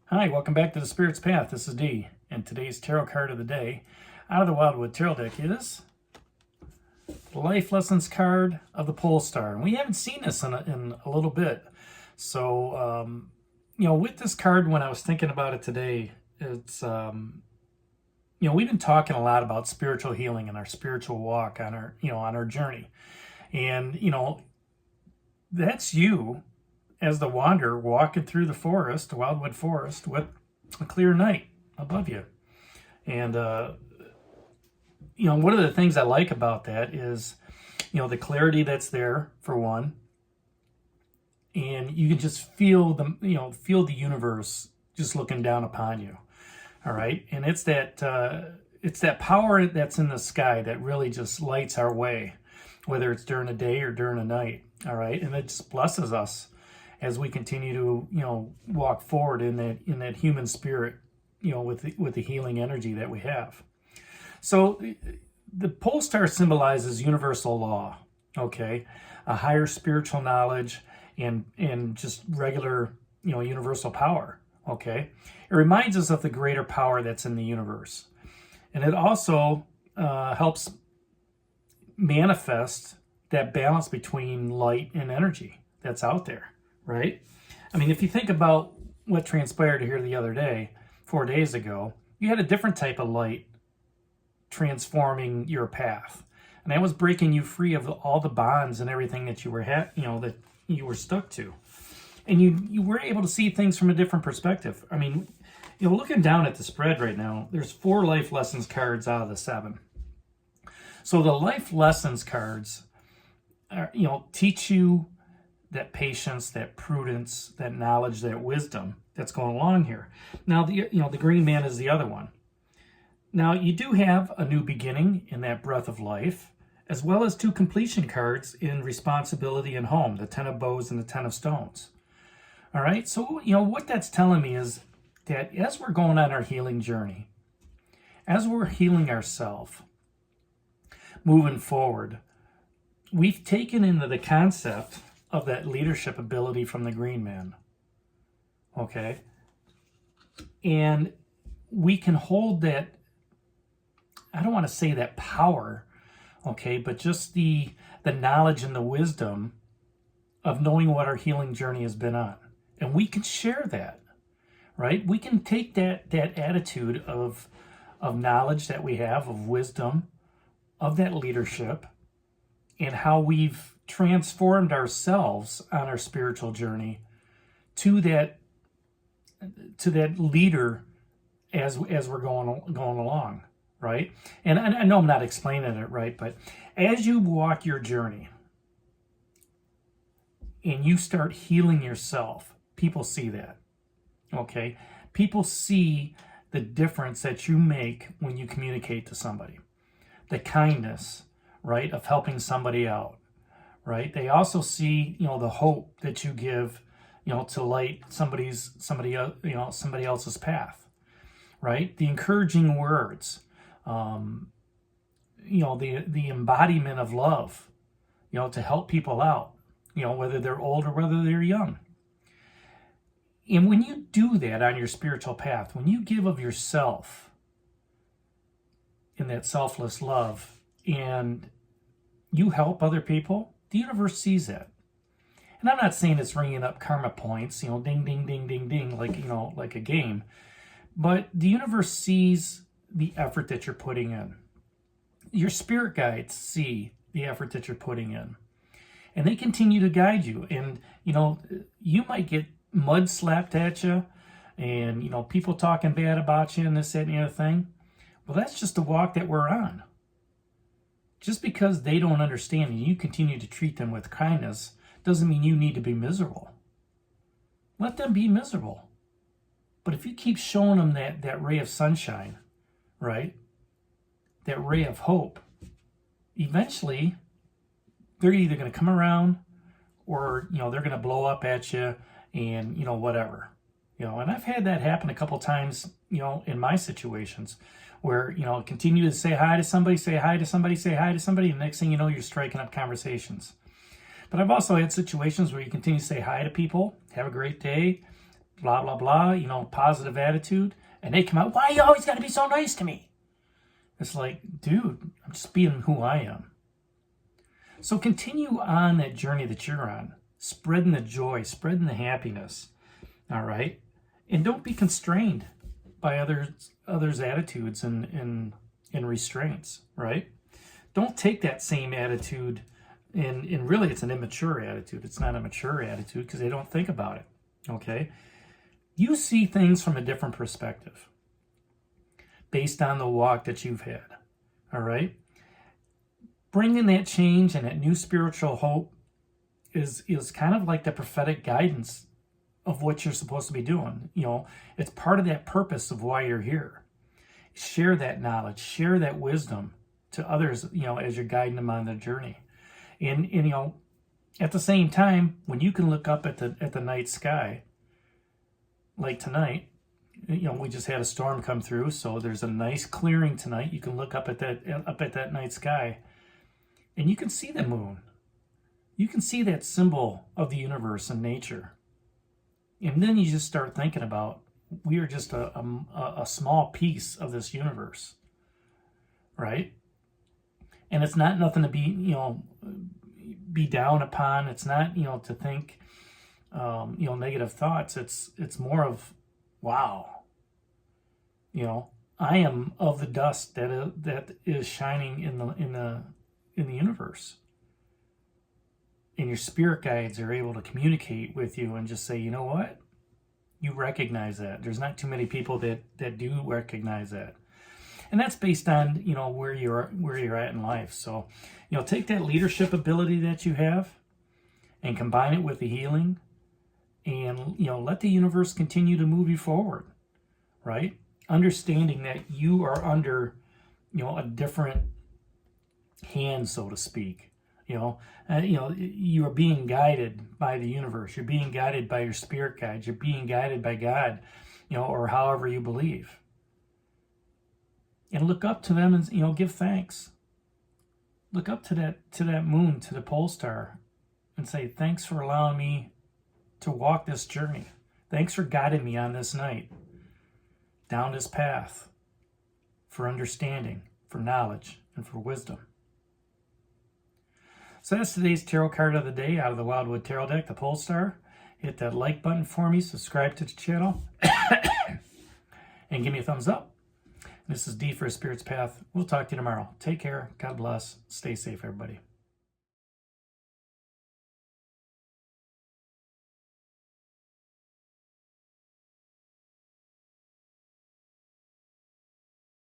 Hi, welcome back to the Spirit's Path. This is Dee, and today's tarot card of the day out of the Wildwood Tarot deck is the Life Lessons card of the Pole Star. And we haven't seen this in a little bit. So, with this card, when I was thinking about it today, it's, we've been talking a lot about spiritual healing and our spiritual walk on our journey. And, that's you as the wanderer walking through the forest, the Wildwood Forest, with a clear night above you. And, one of the things I like about that is, the clarity that's there, for one. And you can just feel the universe just looking down upon you. All right. And it's that power that's in the sky that really just lights our way, whether it's during the day or during the night. All right. And it just blesses us as we continue to, walk forward in that human spirit, with the healing energy that we have. So the pole star symbolizes universal law, okay, a higher spiritual knowledge and just regular, universal power, okay. It reminds us of the greater power that's in the universe. And it also helps manifest that balance between light and energy that's out there. Right? I mean, if you think about what transpired here the other day, 4 days ago, you had a different type of light transforming your path. And that was breaking you free of all the bonds and everything that you were that you were stuck to. And you were able to see things from a different perspective. I mean, looking down at the spread right now, there's 4 life lessons cards out of the 7. So the life lessons cards are, teach you that patience, that prudence, that knowledge, that wisdom that's going along here. Now, the green man is the other one. Now, you do have a new beginning in that breath of life, as well as 2 completion cards in responsibility and home, the 10 of bows and the 10 of stones. All right, so, what that's telling me is that as we're going on our healing journey, as we're healing ourselves, moving forward, we've taken into the concept of that leadership ability from the green man, okay? And we can hold that, I don't want to say that power, okay, but just the knowledge and the wisdom of knowing what our healing journey has been on. And we can share that, right? We can take that attitude of knowledge that we have, of wisdom, of that leadership, and how we've transformed ourselves on our spiritual journey to that leader as we're going along, right? And I know I'm not explaining it right, but as you walk your journey and you start healing yourself, people see that, okay? People see the difference that you make when you communicate to somebody, the kindness, right, of helping somebody out. Right? They also see, the hope that you give, to light somebody else's path. Right? The encouraging words, the embodiment of love, to help people out, whether they're old or whether they're young. And when you do that on your spiritual path, when you give of yourself in that selfless love and you help other people, the universe sees that. And I'm not saying it's ringing up karma points, ding, ding, ding, ding, ding, like a game. But the universe sees the effort that you're putting in. Your spirit guides see the effort that you're putting in. And they continue to guide you. And, you might get mud slapped at you and, people talking bad about you and this, that, and the other thing. Well, that's just the walk that we're on. Just because they don't understand and you continue to treat them with kindness doesn't mean you need to be miserable. Let them be miserable. But if you keep showing them that ray of sunshine, right, that ray of hope, eventually they're either going to come around or, they're going to blow up at you and, whatever. And I've had that happen a couple times, in my situations, where, continue to say hi to somebody, say hi to somebody, say hi to somebody, and next thing you know, you're striking up conversations. But I've also had situations where you continue to say hi to people, have a great day, blah, blah, blah, you know, positive attitude. And they come out, why you always got to be so nice to me? It's like, dude, I'm just being who I am. So continue on that journey that you're on, spreading the joy, spreading the happiness, all right? And don't be constrained by others' attitudes and restraints, right? Don't take that same attitude, and really it's an immature attitude. It's not a mature attitude because they don't think about it, okay? You see things from a different perspective based on the walk that you've had, all right? Bringing that change and that new spiritual hope is kind of like the prophetic guidance of what you're supposed to be doing. You know, it's part of that purpose of why you're here. Share that knowledge, share that wisdom to others, you know, as you're guiding them on their journey. And you know, at the same time, when you can look up at the night sky, like tonight, you know, we just had a storm come through, so there's a nice clearing tonight. You can look up at that night sky, and you can see the moon. You can see that symbol of the universe and nature. And then you just start thinking about, we are just a small piece of this universe, right? And it's not nothing to be, you know, be down upon. It's not, you know, to think, you know, negative thoughts. It's more of, wow, you know, I am of the dust that is shining in the universe. And your spirit guides are able to communicate with you and just say, you know what? You recognize that. There's not too many people that do recognize that. And that's based on, you know, where you're at in life. So, you know, take that leadership ability that you have and combine it with the healing, and, you know, let the universe continue to move you forward, right? Understanding that you are under, you know, a different hand, so to speak. You know, you are being guided by the universe. You're being guided by your spirit guides. You're being guided by God, you know, or however you believe. And look up to them and, you know, give thanks. Look up to that moon, to the pole star, and say, thanks for allowing me to walk this journey. Thanks for guiding me on this night, down this path, for understanding, for knowledge, and for wisdom. So that's today's tarot card of the day out of the Wildwood Tarot deck, the Pole Star. Hit that like button for me, subscribe to the channel, and give me a thumbs up. This is D for a Spirit's Path. We'll talk to you tomorrow. Take care. God bless. Stay safe, everybody.